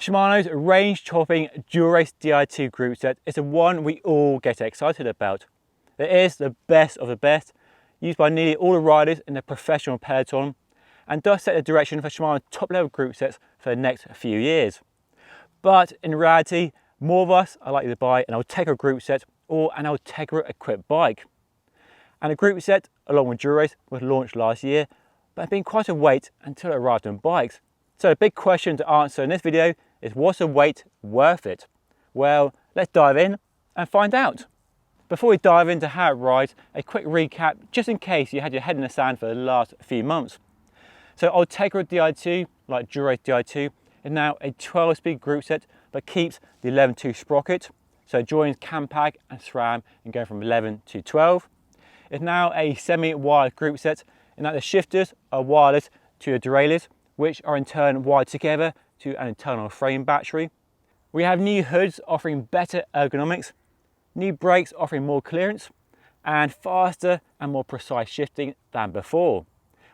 Shimano's range-topping Dura-Ace Di2 group set is the one we all get excited about. It is the best of the best, used by nearly all the riders in the professional peloton, and does set the direction for Shimano's top-level group sets for the next few years. But in reality, more of us are likely to buy an Ultegra group set or an Ultegra equipped bike. And the group set, along with Dura-Ace, was launched last year, but it's been quite a wait until it arrived on bikes. So the big question to answer in this video is, was the wait worth it? Well, let's dive in and find out. Before we dive into how it rides, a quick recap just in case you had your head in the sand for the last few months. So Ultegra Di2, like Dura-Ace Di2, is now a 12-speed group set but keeps the 11.2 sprocket, so it joins Campag and SRAM and going from 11 to 12. It's now a semi-wired group set in that the shifters are wireless to the derailleurs, which are in turn wired together to an internal frame battery. We have new hoods offering better ergonomics, new brakes offering more clearance, and faster and more precise shifting than before.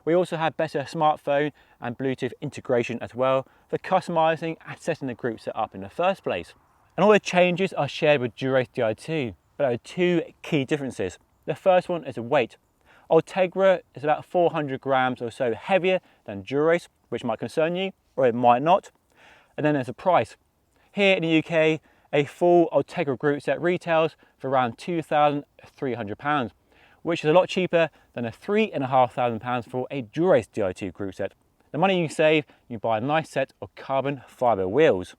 We also have better smartphone and Bluetooth integration as well for customizing and setting the group set up in the first place. And all the changes are shared with Dura-Ace Di2, but there are two key differences. The first one is the weight. Ultegra is about 400 grams or so heavier than Dura-Ace, which might concern you, or it might not. And then there's the price. Here in the UK, a full Ultegra group set retails for around £2,300, which is a lot cheaper than the £3,500 for a Dura-Ace Di2 group set. The money you save, you buy a nice set of carbon fibre wheels.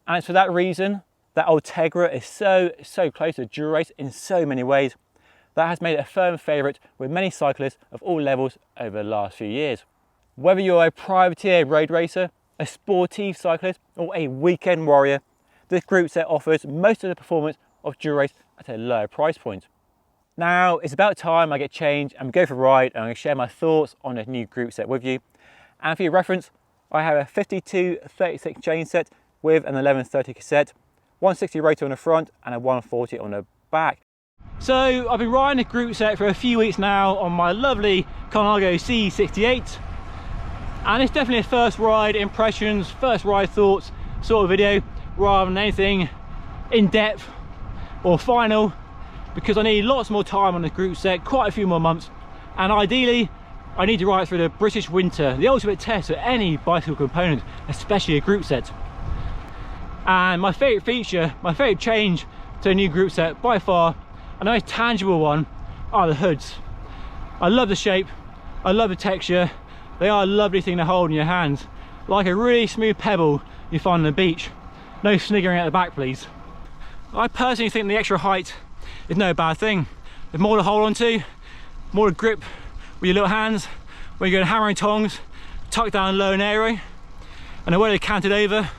And it's for that reason that Ultegra is so close to Dura-Ace in so many ways. That has made it a firm favourite with many cyclists of all levels over the last few years. Whether you're a privateer road racer, a sportive cyclist or a weekend warrior, this group set offers most of the performance of Dura-Ace at a lower price point. Now it's about time I get changed and go for a ride, and I'm going to share my thoughts on the new group set with you. And for your reference, I have a 52-36 chain set with an 1130 cassette, 160 rotor on the front and a 140 on the back. So I've been riding the group set for a few weeks now on my lovely Colnago C68, and it's definitely a first ride impressions, first ride thoughts sort of video rather than anything in depth or final, because I need lots more time on the group set, quite a few more months, and ideally I need to ride through the British winter, the ultimate test of any bicycle component, especially a group set. And my favourite feature, my favourite change to a new group set by far, and the most tangible one, are the hoods. I love the shape, I love the texture. They are a lovely thing to hold in your hands, like a really smooth pebble you find on the beach. No sniggering at the back, please. I personally think the extra height is no bad thing. There's more to hold on to, more to grip with your little hands when you're going hammering tongs, tucked down low and aero, and the way they're canted over,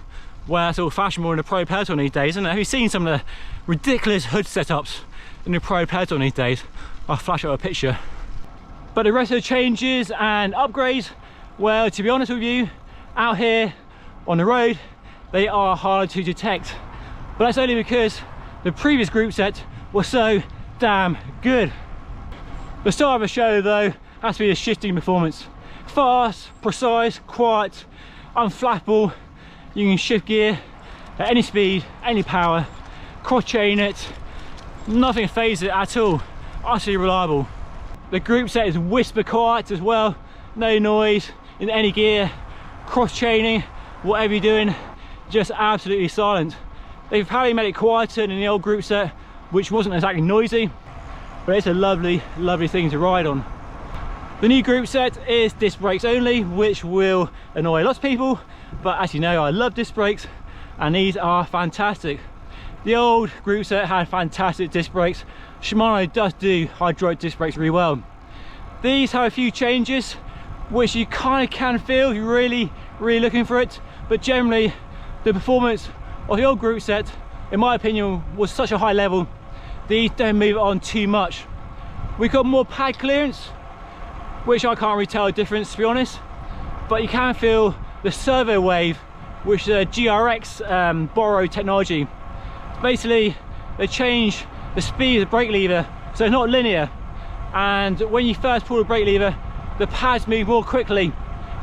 well, that's all fashionable in the pro peloton these days, isn't it? Have you seen some of the ridiculous hood setups in the pro peloton these days? I'll flash out a picture. But the rest of the changes and upgrades, well, to be honest with you, out here on the road, they are hard to detect. But that's only because the previous group set was so damn good. The star of the show though has to be the shifting performance. Fast, precise, quiet, unflappable. You can shift gear at any speed, any power, cross chain it, nothing phases it at all, utterly reliable. The group set is whisper quiet as well, no noise in any gear, cross chaining, whatever you're doing, just absolutely silent. They've probably made it quieter than the old group set, which wasn't exactly noisy, but it's a lovely thing to ride on. The new group set is disc brakes only, which will annoy lots of people, but as you know, I love disc brakes and these are fantastic. The old group set had fantastic disc brakes. Shimano does do hydraulic disc brakes really well. These have a few changes which you kind of can feel if you're really looking for it, but generally the performance of the old group set, in my opinion, was such a high level. These don't move it on too much. We've got more pad clearance, which I can't really tell the difference, to be honest, but you can feel the servo wave, which is a GRX borrowed technology. Basically, they change the speed of the brake lever so it's not linear, and when you first pull the brake lever, the pads move more quickly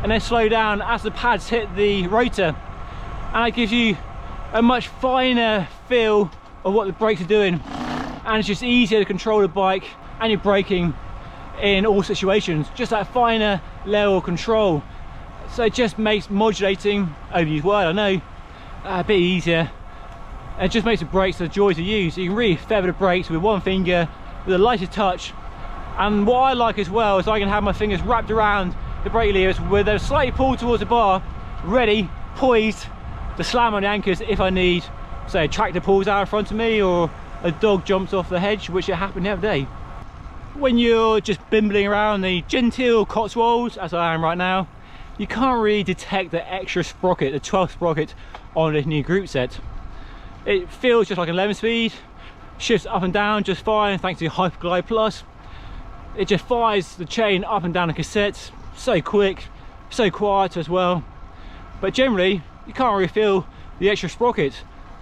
and then slow down as the pads hit the rotor. and it gives you a much finer feel of what the brakes are doing, and it's just easier to control the bike and your braking in all situations, just that finer level of control. So it just makes modulating, overused word I know, a bit easier. It just makes the brakes a joy to use. You can really feather the brakes with one finger with a lighter touch, and what I like as well is I can have my fingers wrapped around the brake levers with them slightly pulled towards the bar, ready, poised to slam on the anchors if I need, say a tractor pulls out in front of me or a dog jumps off the hedge, which it happened the other day. When you're just bimbling around the genteel Cotswolds, as I am right now, you can't really detect the extra sprocket, the 12th sprocket on this new group set. It feels just like an 11 speed, shifts up and down just fine thanks to Hyperglide Plus. It just fires the chain up and down the cassette, so quick, so quiet as well. But generally, you can't really feel the extra sprocket.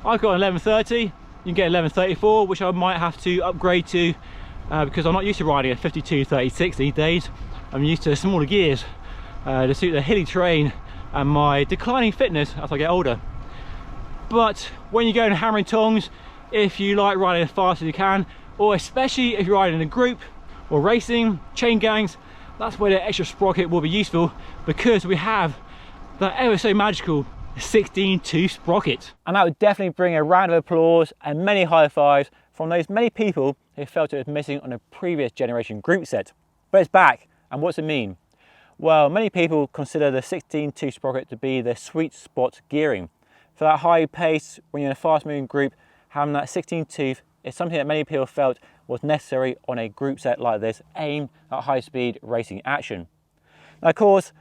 I've got an 1130, you can get 1134, which I might have to upgrade to because I'm not used to riding a 52-36 these days. I'm used to smaller gears to suit the hilly terrain and my declining fitness as I get older. But when you go in hammering tongs, if you like riding as fast as you can, or especially if you're riding in a group or racing, chain gangs, that's where the extra sprocket will be useful, because we have that ever so magical 16-tooth sprocket. And that would definitely bring a round of applause and many high fives from those many people who felt it was missing on a previous generation group set. But it's back, and what's it mean? Well, many people consider the 16-tooth sprocket to be the sweet spot gearing. For that high pace, when you're in a fast moving group, having that 16-tooth is something that many people felt was necessary on a group set like this, aimed at high speed racing action. Now of course,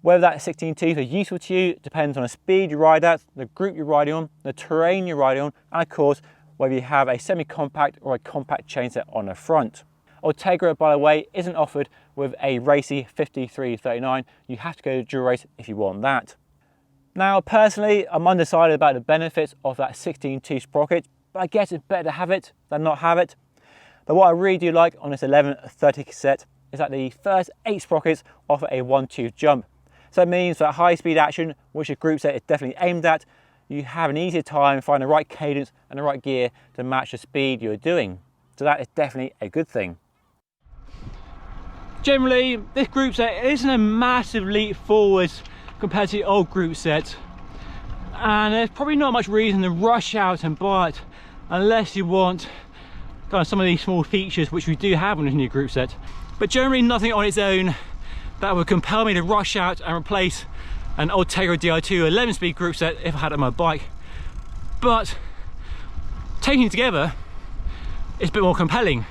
whether that 16-tooth is useful to you depends on the speed you ride at, the group you're riding on, the terrain you're riding on, and of course whether you have a semi-compact or a compact chainset on the front. Ultegra, by the way, isn't offered with a racy 5339. You have to go to Dura-Ace if you want that. Now personally, I'm undecided about the benefits of that 16-tooth sprocket, but I guess it's better to have it than not have it. But what I really do like on this 1130 cassette is that the first 8 sprockets offer a 1-tooth jump. So it means that high speed action, which a group set is definitely aimed at, you have an easier time finding the right cadence and the right gear to match the speed you're doing. So that is definitely a good thing. Generally, this group set isn't a massive leap forwards compared to the old group set, and there's probably not much reason to rush out and buy it unless you want kind of some of these small features which we do have on this new group set. But generally nothing on its own that would compel me to rush out and replace an Ultegra Di2 11-speed group set if I had it on my bike. But taking it together, it's a bit more compelling.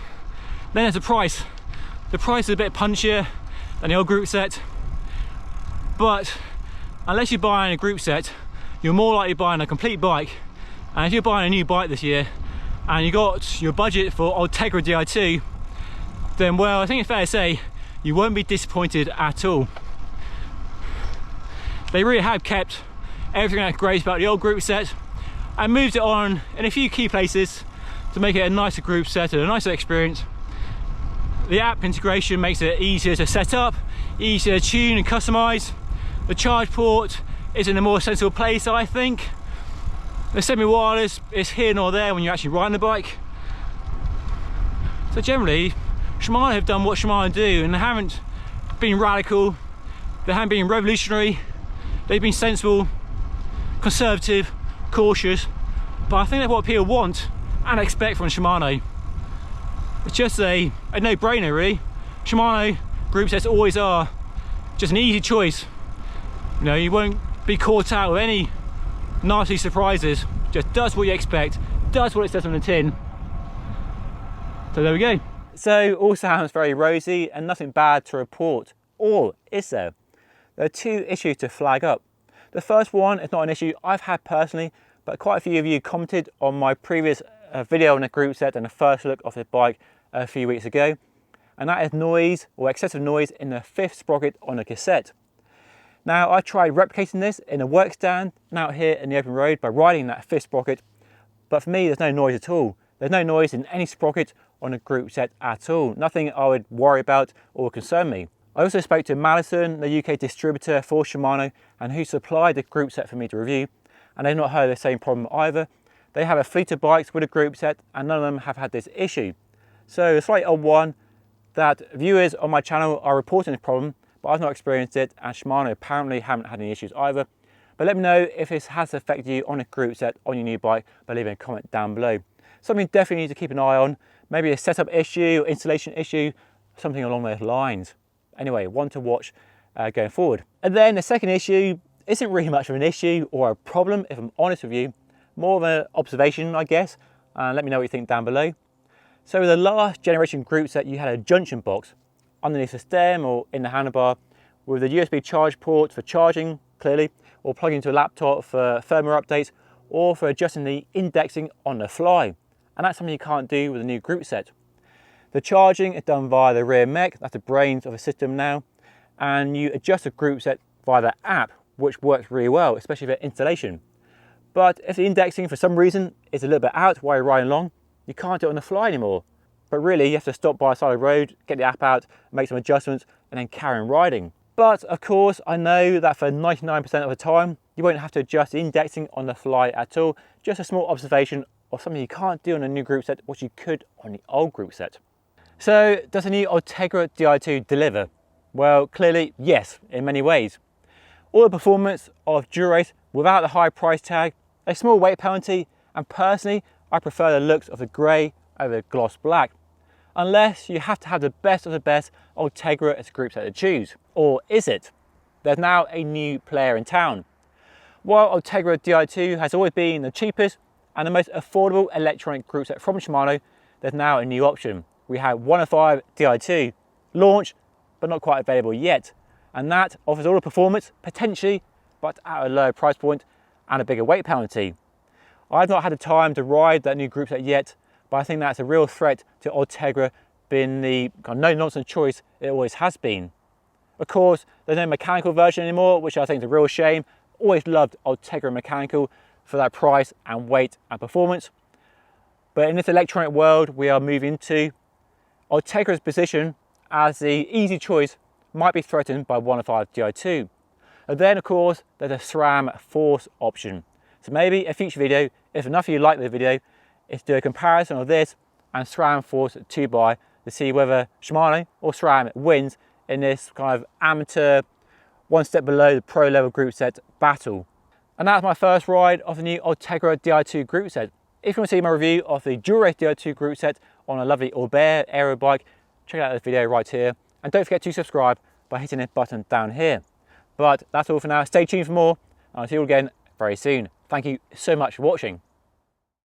Then there's the price. The price is a bit punchier than the old group set, but unless you're buying a group set, you're more likely buying a complete bike. And if you're buying a new bike this year and you got your budget for Ultegra Di2, then well, I think it's fair to say you won't be disappointed at all. They really have kept everything that's great about the old group set and moved it on in a few key places to make it a nicer group set and a nicer experience. The app integration makes it easier to set up, easier to tune and customize. The charge port is in a more sensible place, I think. The semi-wireless is here nor there when you're actually riding the bike. So generally, Shimano have done what Shimano do, and they haven't been radical, they haven't been revolutionary, they've been sensible, conservative, cautious, but I think that's what people want and expect from Shimano. It's just a no-brainer really. Shimano group sets always are just an easy choice. You know, you won't be caught out with any nasty surprises. Just does what you expect, does what it says on the tin. So there we go. So all sounds very rosy and nothing bad to report, or is there? There are 2 issues to flag up. The first one is not an issue I've had personally, but quite a few of you commented on my previous video on the group set and the first look of the bike a few weeks ago, and that is noise or excessive noise in the 5th sprocket on the cassette. Now I tried replicating this in a work stand and out here in the open road by riding that 5th sprocket, but for me there's no noise at all. There's no noise in any sprocket on a group set at all. Nothing I would worry about or concern me. I also spoke to Madison, the UK distributor for Shimano and who supplied the group set for me to review, and they've not heard the same problem either. They have a fleet of bikes with a group set and none of them have had this issue. So a slight odd one that viewers on my channel are reporting this problem, but I've not experienced it, and Shimano apparently haven't had any issues either. But let me know if this has affected you on a group set on your new bike by leaving a comment down below. Something definitely need to keep an eye on, maybe a setup issue or installation issue, something along those lines. Anyway, one to watch going forward. And then the second issue isn't really much of an issue or a problem, if I'm honest with you, more of an observation, I guess. Let me know what you think down below. So with the last generation group set, you had a junction box underneath the stem or in the handlebar with a USB charge port for charging, clearly, or plugging into a laptop for firmware updates or for adjusting the indexing on the fly. And that's something you can't do with a new group set. The charging is done via the rear mech, that's the brains of the system now, and you adjust the group set via the app, which works really well, especially for installation. But if the indexing for some reason is a little bit out while you're riding along, you can't do it on the fly anymore. But really, you have to stop by the side of the road, get the app out, make some adjustments, and then carry on riding. But of course, I know that for 99% of the time, you won't have to adjust the indexing on the fly at all. Just a small observation of something you can't do on a new group set, which you could on the old group set. So, does the new Ultegra Di2 deliver? Well, clearly, yes, in many ways. All the performance of Dura-Ace without the high price tag, a small weight penalty, and personally, I prefer the looks of the grey over the gloss black. Unless you have to have the best of the best Ultegra as a group set to choose. Or is it? There's now a new player in town. While Ultegra Di2 has always been the cheapest and the most affordable electronic group set from Shimano, there's now a new option. We have 105 Di2, launched but not quite available yet. And that offers all the performance, potentially, but at a lower price point and a bigger weight penalty. I've not had the time to ride that new group set yet, but I think that's a real threat to Ultegra being the no-nonsense choice it always has been. Of course, there's no mechanical version anymore, which I think is a real shame. Always loved Ultegra mechanical for that price and weight and performance. But in this electronic world we are moving to, Ultegra's position as the easy choice might be threatened by 105 Di2. And then of course there's a SRAM Force option. So maybe a future video, if enough of you like the video, is to do a comparison of this and SRAM Force 2x to see whether Shimano or SRAM wins in this kind of amateur, one step below the pro level group set battle. And that's my first ride of the new Ultegra Di2 group set. If you want to see my review of the Dura-Ace Di2 group set on a lovely Ultegra aero bike, check out this video right here. And don't forget to subscribe by hitting this button down here. But that's all for now. Stay tuned for more, and I'll see you all again very soon. Thank you so much for watching.